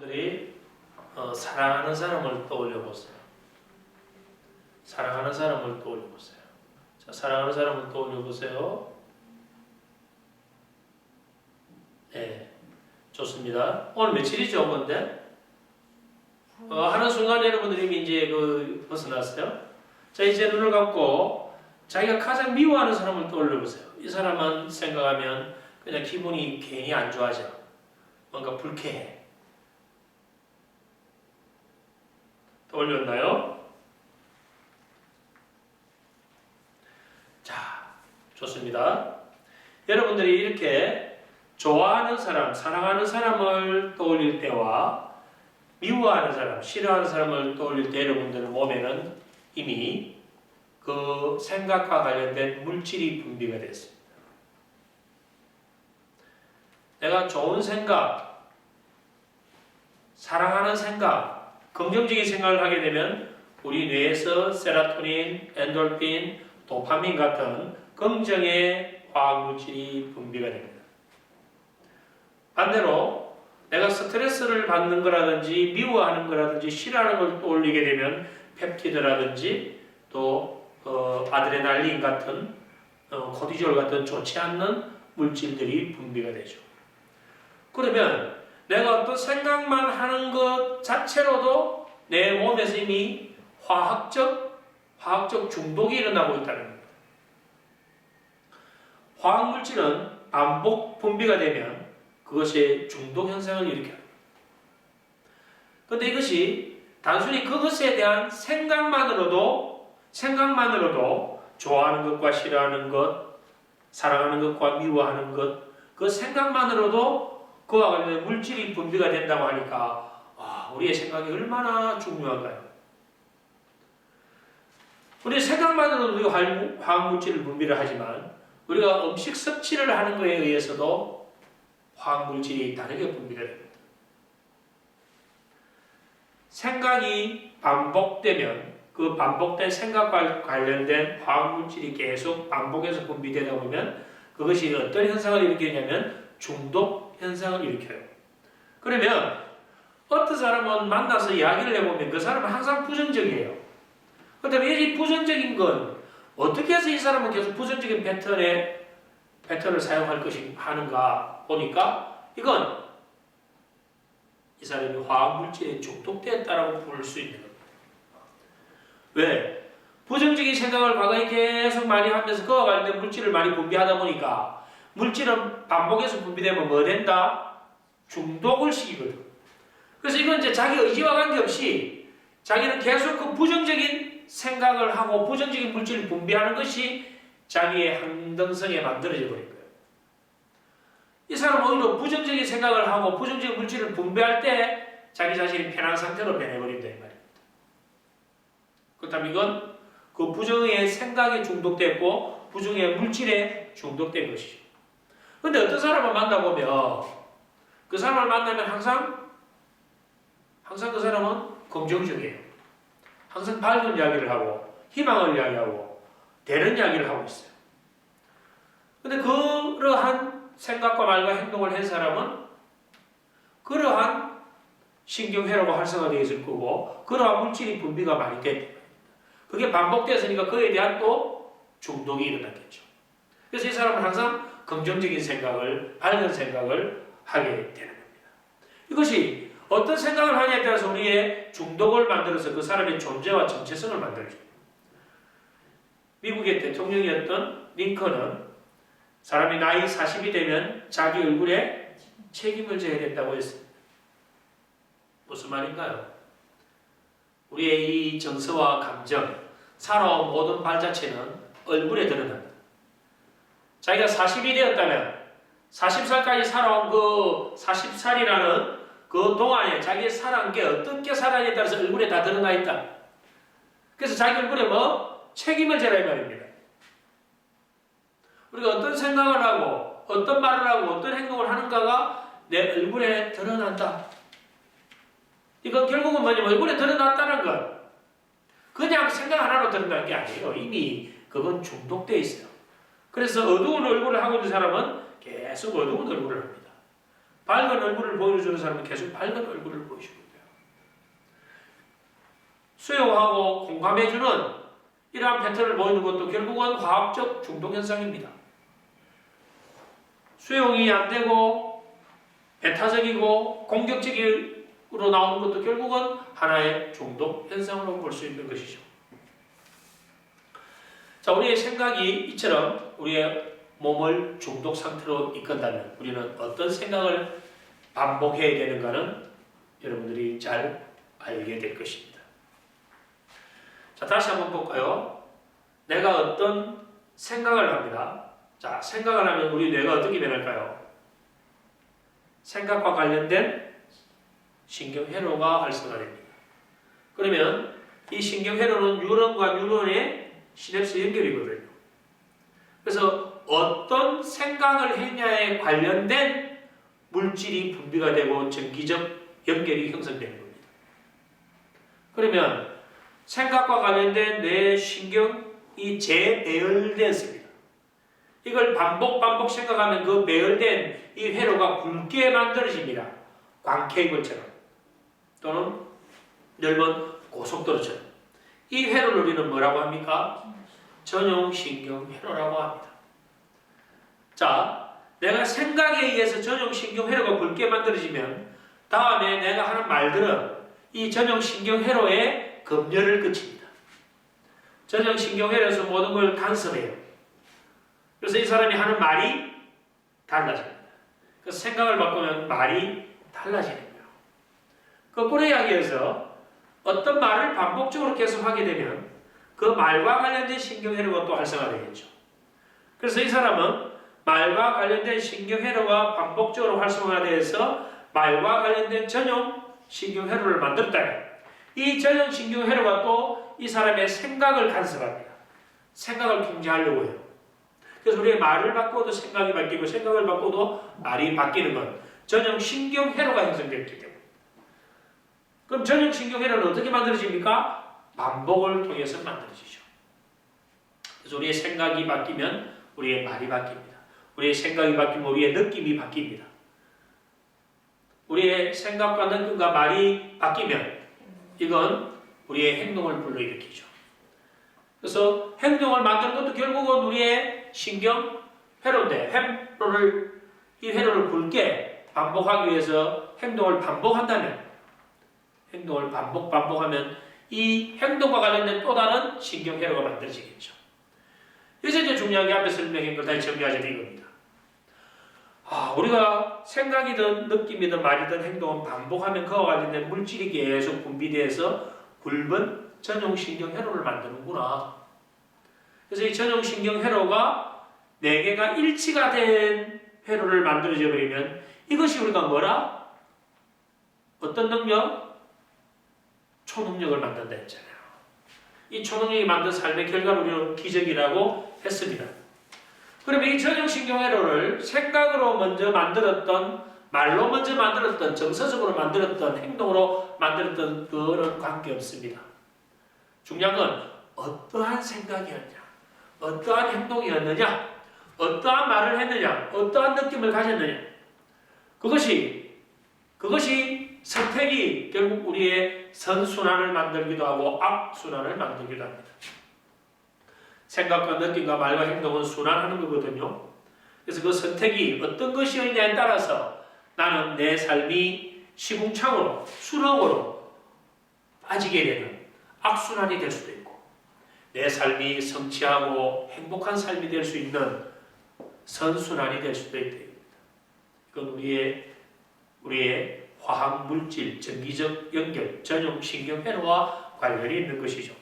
여러분들이 사랑하는 사람을 떠올려 보세요. 사랑하는 사람을 떠올려 보세요. 자, 사랑하는 사람을 떠올려 보세요. 네, 좋습니다. 오늘 며칠이죠, 근데? 하는 순간 여러분들이 이제 벗어났어요. 자, 이제 눈을 감고 자기가 가장 미워하는 사람을 떠올려 보세요. 이 사람은 생각하면 그냥 기분이 괜히 안 좋아져. 뭔가 불쾌해. 떠올렸나요? 자, 좋습니다. 여러분들이 이렇게 좋아하는 사람, 사랑하는 사람을 떠올릴 때와 미워하는 사람, 싫어하는 사람을 떠올릴 때 여러분들 몸에는 이미 그 생각과 관련된 물질이 분비가 됐습니다. 내가 좋은 생각, 사랑하는 생각, 긍정적인 생각을 하게 되면 우리 뇌에서 세로토닌, 엔돌핀, 도파민 같은 긍정의 화학물질이 분비가 됩니다. 반대로 내가 스트레스를 받는 거라든지 미워하는 거라든지 싫어하는 걸 떠올리게 되면 펩티드라든지 또 아드레날린 같은 코티졸 같은 좋지 않는 물질들이 분비가 되죠. 그러면 내가 어떤 생각만 하는 것 자체로도 내 몸에서 이미 화학적 중독이 일어나고 있다는 겁니다. 화학물질은 반복 분비가 되면 그것이 중독 현상을 일으켜요. 그런데 이것이 단순히 그것에 대한 생각만으로도 좋아하는 것과 싫어하는 것, 사랑하는 것과 미워하는 것, 그 생각만으로도 그와 관련된 물질이 분비가 된다고 하니까 우리의 생각이 얼마나 중요한가요? 우리 생각만으로도 우리가 화학물질을 분비를 하지만 우리가 음식 섭취를 하는 것에 의해서도 화학물질이 다르게 분비가 됩니다. 생각이 반복되면 그 반복된 생각과 관련된 화학물질이 계속 반복해서 분비되다 보면 그것이 어떤 현상을 일으키냐면 중독 현상을 일으켜요. 그러면 어떤 사람은 만나서 이야기를 해보면 그 사람은 항상 부정적이에요. 그렇다면 이 부정적인 건 어떻게 해서 이 사람은 계속 부정적인 패턴을 사용할 것이 하는가 보니까 이건 이 사람이 화학물질에 중독되었다라고 볼 수 있는 겁니다. 왜? 부정적인 생각을 과거에 계속 많이 하면서 그와 관련된 물질을 많이 분비하다 보니까 물질은 반복해서 분비되면 뭐 된다? 중독을 시키거든. 그래서 이건 이제 자기 의지와 관계없이 자기는 계속 그 부정적인 생각을 하고 부정적인 물질을 분비하는 것이 자기의 항등성에 만들어져 버린 거예요. 이 사람은 오히려 부정적인 생각을 하고 부정적인 물질을 분비할 때 자기 자신이 편한 상태로 변해버린다 이 말입니다. 그렇다면 이건 그 부정의 생각에 중독됐고 부정의 물질에 중독된 것이죠. 근데 어떤 사람을 만나보면 그 사람을 만나면 항상 그 사람은 긍정적이에요. 항상 밝은 이야기를 하고 희망을 이야기하고 되는 이야기를 하고 있어요. 근데 그러한 생각과 말과 행동을 한 사람은 그러한 신경회로가 활성화되어 있을 거고 그러한 물질이 분비가 많이 됐다. 그게 반복되었으니까 그에 대한 또 중독이 일어났겠죠. 그래서 이 사람은 항상 긍정적인 생각을, 밝은 생각을 하게 되는 겁니다. 이것이 어떤 생각을 하냐에 따라서 우리의 중독을 만들어서 그 사람의 존재와 정체성을 만들어줍니다. 미국의 대통령이었던 링컨은 사람이 나이 40이 되면 자기 얼굴에 책임을 져야 된다고 했습니다. 무슨 말인가요? 우리의 이 정서와 감정, 살아온 모든 발자취는 얼굴에 드러납니다. 자기가 40이 되었다면 40살까지 살아온 그 40살이라는 그 동안에 자기의 살아온 게 어떻게 살아냐에 따라서 얼굴에 다 드러나 있다. 그래서 자기 얼굴에 책임을 져라 이 말입니다. 우리가 어떤 생각을 하고 어떤 말을 하고 어떤 행동을 하는가가 내 얼굴에 드러난다. 이건 결국은 뭐냐면 얼굴에 드러났다는 건 그냥 생각 하나로 드러난 게 아니에요. 이미 그건 중독되어 있어요. 그래서 어두운 얼굴을 하고 있는 사람은 계속 어두운 얼굴을 합니다. 밝은 얼굴을 보여주는 사람은 계속 밝은 얼굴을 보여주는 거예요. 수용하고 공감해주는 이러한 패턴을 보이는 것도 결국은 화학적 중독 현상입니다. 수용이 안 되고 배타적이고 공격적으로 나오는 것도 결국은 하나의 중독 현상으로 볼 수 있는 것이죠. 자, 우리의 생각이 이처럼 우리의 몸을 중독 상태로 이끈다면 우리는 어떤 생각을 반복해야 되는가는 여러분들이 잘 알게 될 것입니다. 자, 다시 한번 볼까요? 내가 어떤 생각을 합니다. 자, 생각을 하면 우리 뇌가 어떻게 변할까요? 생각과 관련된 신경회로가 활성화됩니다. 그러면 이 신경회로는 뉴런과 뉴런의 시냅스 연결이거든요. 그래서 어떤 생각을 했냐에 관련된 물질이 분비가 되고 전기적 연결이 형성되는 겁니다. 그러면 생각과 관련된 뇌 신경이 재배열되었습니다. 이걸 반복 생각하면 그 배열된 이 회로가 굵게 만들어집니다. 광케이블처럼 또는 넓은 고속도로처럼. 이 회로를 우리는 뭐라고 합니까? 전용신경회로라고 합니다. 자, 내가 생각에 의해서 전용신경회로가 굵게 만들어지면 다음에 내가 하는 말들은 이 전용신경회로에 검열을 끼칩니다. 전용신경회로에서 모든 걸 간섭해요. 그래서 이 사람이 하는 말이 달라집니다. 그래서 생각을 바꾸면 말이 달라지는 거예요. 거꾸로 이야기해서 어떤 말을 반복적으로 계속 하게 되면 그 말과 관련된 신경회로가 또 활성화되겠죠. 그래서 이 사람은 말과 관련된 신경회로가 반복적으로 활성화되어서 말과 관련된 전용 신경회로를 만들었다면 이 전용 신경회로가 또 이 사람의 생각을 간섭합니다. 생각을 통제하려고 해요. 그래서 우리의 말을 바꿔도 생각이 바뀌고 생각을 바꿔도 말이 바뀌는 건 전용 신경회로가 형성됐기 때문에. 그럼 전용 신경회로는 어떻게 만들어집니까? 반복을 통해서 만들어지죠. 그래서 우리의 생각이 바뀌면 우리의 말이 바뀝니다. 우리의 생각이 바뀌면 우리의 느낌이 바뀝니다. 우리의 생각과 느낌과 말이 바뀌면 이건 우리의 행동을 불러일으키죠. 그래서 행동을 만드는 것도 결국은 우리의 신경 회로인데 이 회로를 굵게 반복하기 위해서 행동을 반복하면 이 행동과 관련된 또 다른 신경 회로가 만들어지겠죠. 이제 중요한 게 앞에 설명한 걸 다시 정리하자면 이겁니다. 우리가 생각이든 느낌이든 말이든 행동은 반복하면 그와 관련된 물질이 계속 분비돼서 굵은 전용신경 회로를 만드는구나. 그래서 이 전용신경 회로가 4개가 일치가 된 회로를 만들어져 버리면 이것이 우리가 뭐라? 어떤 능력? 초능력을 만든다 했잖아요. 이 초능력이 만든 삶의 결과를 우리는 기적이라고 했습니다. 그러면 이 전용신경회로를 생각으로 먼저 만들었던, 말로 먼저 만들었던, 정서적으로 만들었던, 행동으로 만들었던 그거는 관계없습니다. 중요한 건 어떠한 생각이었냐, 어떠한 행동이었느냐, 어떠한 말을 했느냐, 어떠한 느낌을 가졌느냐. 그것이 선택이 결국 우리의 선순환을 만들기도 하고 악순환을 만들기도 합니다. 생각과 느낌과 말과 행동은 순환하는 거거든요. 그래서 그 선택이 어떤 것이었냐에 따라서 나는 내 삶이 시궁창으로, 수렁으로 빠지게 되는 악순환이 될 수도 있고 내 삶이 성취하고 행복한 삶이 될 수 있는 선순환이 될 수도 있다. 이건 우리의 화학 물질, 전기적 연결, 전용 신경회로와 관련이 있는 것이죠.